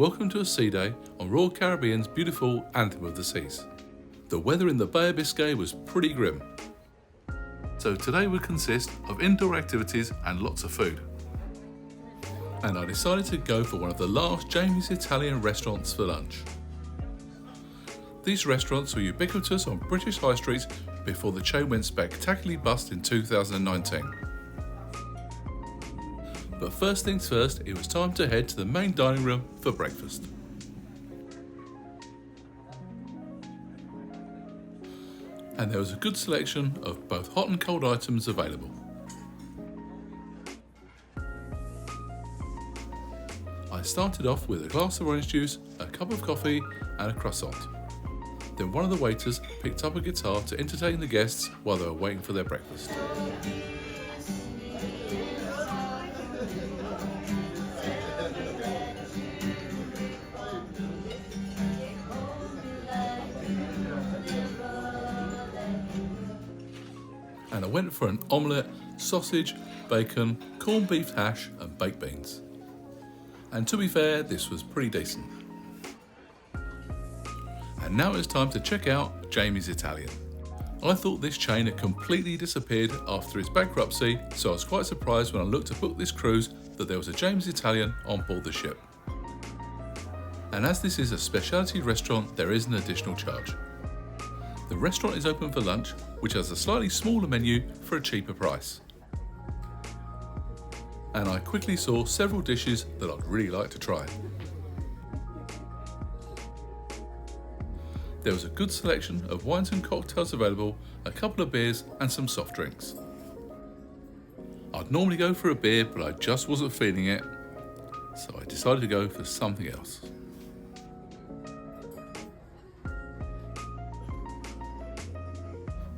Welcome to a sea day on Royal Caribbean's beautiful Anthem of the Seas. The weather in the Bay of Biscay was pretty grim. So today would consist of indoor activities and lots of food. And I decided to go for one of the last Jamie's Italian restaurants for lunch. These restaurants were ubiquitous on British high streets before the chain went spectacularly bust in 2019. But first things first, it was time to head to the main dining room for breakfast. And there was a good selection of both hot and cold items available. I started off with a glass of orange juice, a cup of coffee and a croissant. Then one of the waiters picked up a guitar to entertain the guests while they were waiting for their breakfast. And I went for an omelette, sausage, bacon, corned beef hash and baked beans. And to be fair, this was pretty decent. And now it's time to check out Jamie's Italian. I thought this chain had completely disappeared after its bankruptcy, so I was quite surprised when I looked to book this cruise that there was a Jamie's Italian on board the ship. And as this is a specialty restaurant, there is an additional charge. The restaurant is open for lunch, which has a slightly smaller menu for a cheaper price. And I quickly saw several dishes that I'd really like to try. There was a good selection of wines and cocktails available, a couple of beers and some soft drinks. I'd normally go for a beer, but I just wasn't feeling it, so I decided to go for something else.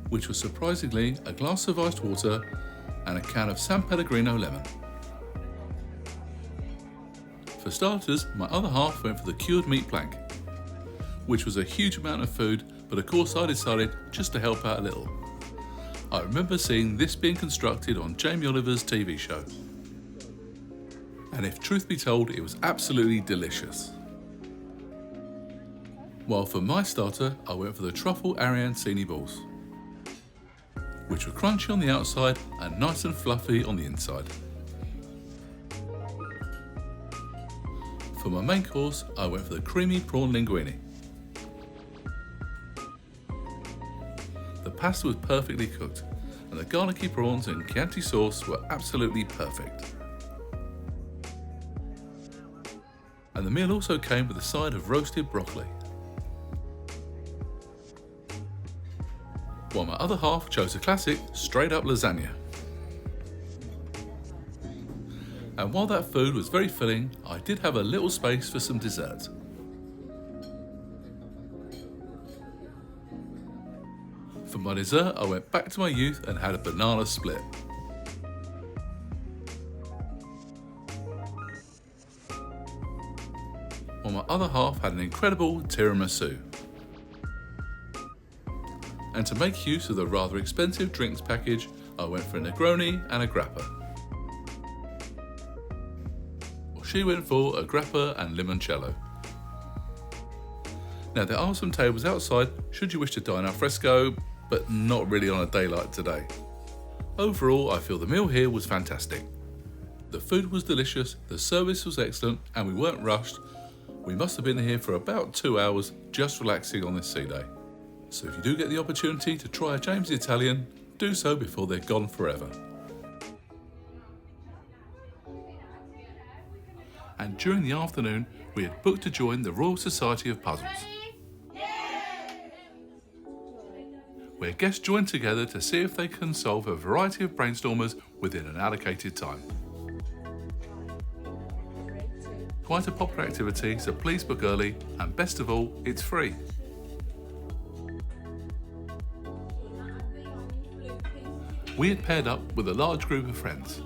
Which was surprisingly a glass of iced water and a can of San Pellegrino lemon. For starters, my other half went for the cured meat plank, which was a huge amount of food, but of course I decided just to help out a little. I remember seeing this being constructed on Jamie Oliver's TV show. And if truth be told, it was absolutely delicious. While for my starter, I went for the truffle arancini balls, which were crunchy on the outside and nice and fluffy on the inside. For my main course, I went for the creamy prawn linguine. The pasta was perfectly cooked, and the garlicky prawns and Chianti sauce were absolutely perfect. And the meal also came with a side of roasted broccoli. While my other half chose a classic straight up lasagna. And while that food was very filling, I did have a little space for some dessert. For my dessert, I went back to my youth and had a banana split. While my other half had an incredible tiramisu. And to make use of the rather expensive drinks package, I went for a Negroni and a grappa. She went for a grappa and limoncello. Now there are some tables outside should you wish to dine al fresco, but not really on a day like today. Overall, I feel the meal here was fantastic. The food was delicious, the service was excellent, and we weren't rushed. We must have been here for about 2 hours just relaxing on this sea day. So if you do get the opportunity to try a Jamie's Italian, do so before they're gone forever. And during the afternoon, we had booked to join the Royal Society of Puzzles, where guests join together to see if they can solve a variety of brainstormers within an allocated time. Quite a popular activity, so please book early, and best of all, it's free. We had paired up with a large group of friends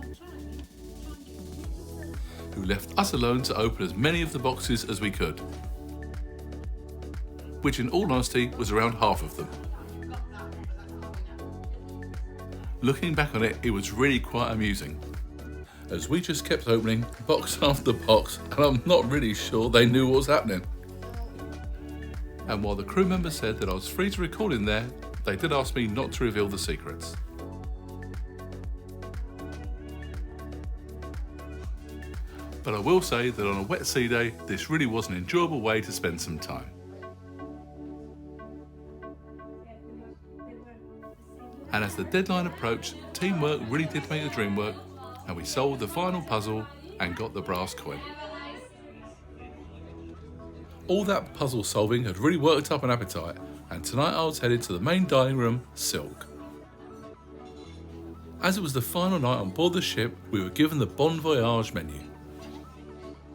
who left us alone to open as many of the boxes as we could, which in all honesty was around half of them. Looking back on it, it was really quite amusing. as we just kept opening box after box, and I'm not really sure they knew what was happening. And while the crew member said that I was free to record in there, they did ask me not to reveal the secrets. But I will say that on a wet sea day, this really was an enjoyable way to spend some time. And as the deadline approached, teamwork really did make the dream work, and we solved the final puzzle and got the brass coin. All that puzzle solving had really worked up an appetite, and tonight I was headed to the main dining room, Silk. As it was the final night on board the ship, we were given the Bon Voyage menu.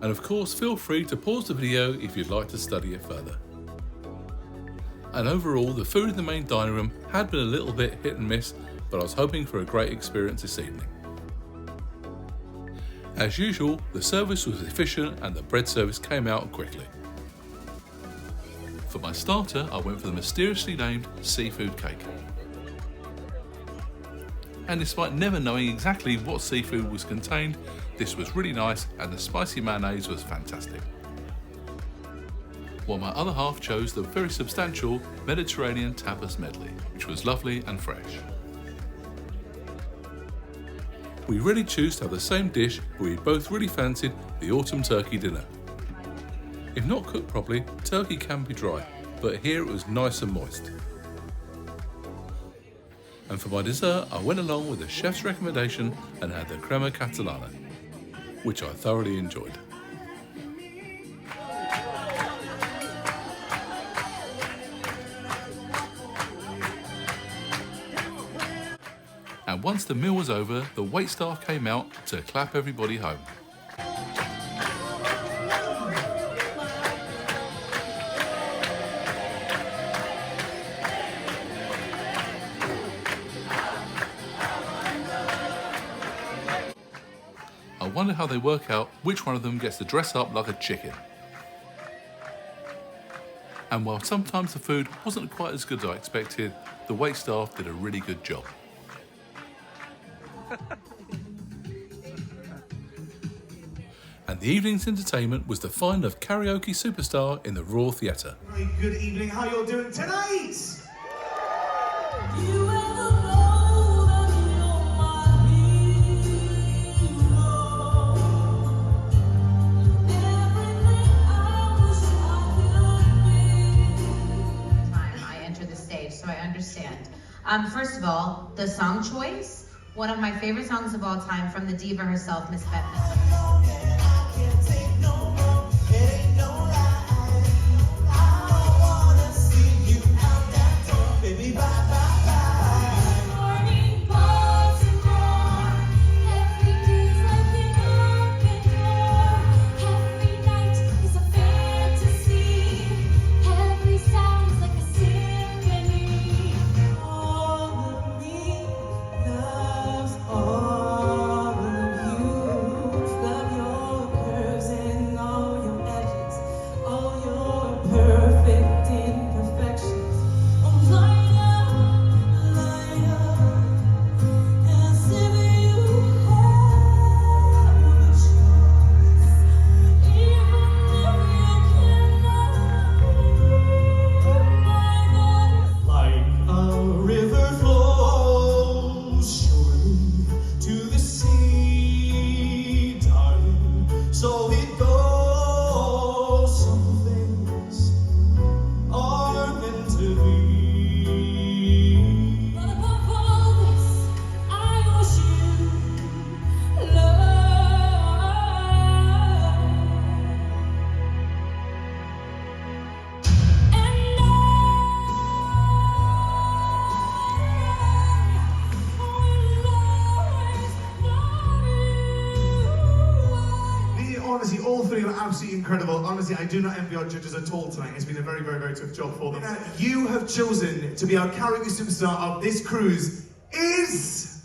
And of course, feel free to pause the video if you'd like to study it further. And overall, the food in the main dining room had been a little bit hit and miss, but I was hoping for a great experience this evening. As usual, the service was efficient and the bread service came out quickly. For my starter, I went for the mysteriously named seafood cake. And despite never knowing exactly what seafood was contained, this was really nice and the spicy mayonnaise was fantastic. While my other half chose the very substantial Mediterranean tapas medley, which was lovely and fresh. We really chose to have the same dish, but we both really fancied the autumn turkey dinner. If not cooked properly, turkey can be dry, but here it was nice and moist. And for my dessert, I went along with the chef's recommendation and had the crema catalana, which I thoroughly enjoyed. And once the meal was over, the waitstaff came out to clap everybody home. I wonder how they work out which one of them gets to dress up like a chicken. And while sometimes the food wasn't quite as good as I expected, the waitstaff did a really good job. And the evening's entertainment was the find of karaoke superstar in the Royal Theatre. Very good evening, how you all doing tonight? I enter the stage, so I understand. First of all, the song choice, one of my favorite songs of all time from the diva herself, Miss Bette Midler. Honestly, all three were absolutely incredible. Honestly, I do not envy our judges at all tonight. It's been a very, very, very tough job for them. You have chosen to be our karaoke superstar of this cruise is...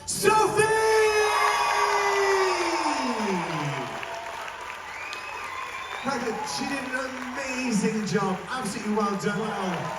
Sophie! She did an amazing job. Absolutely well done. Wow.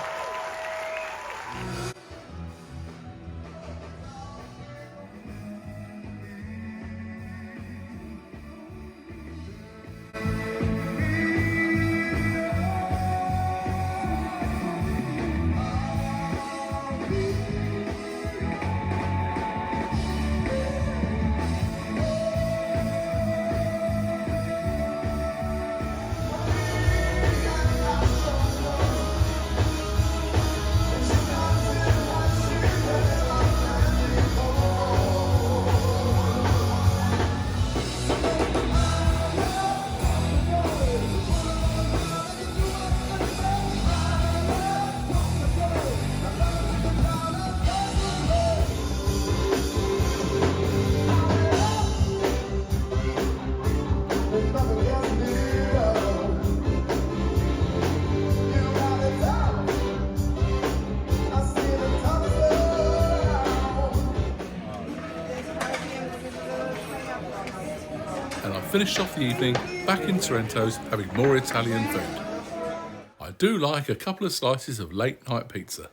finished off the evening back in Sorrento's having more Italian food. I do like a couple of slices of late night pizza.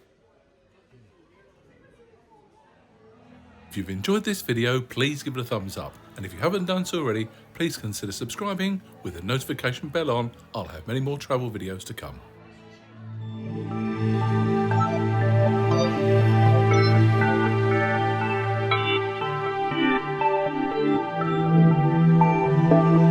If you've enjoyed this video, please give it a thumbs up, and if you haven't done so already, please consider subscribing with the notification bell on. I'll have many more travel videos to come. Thank you.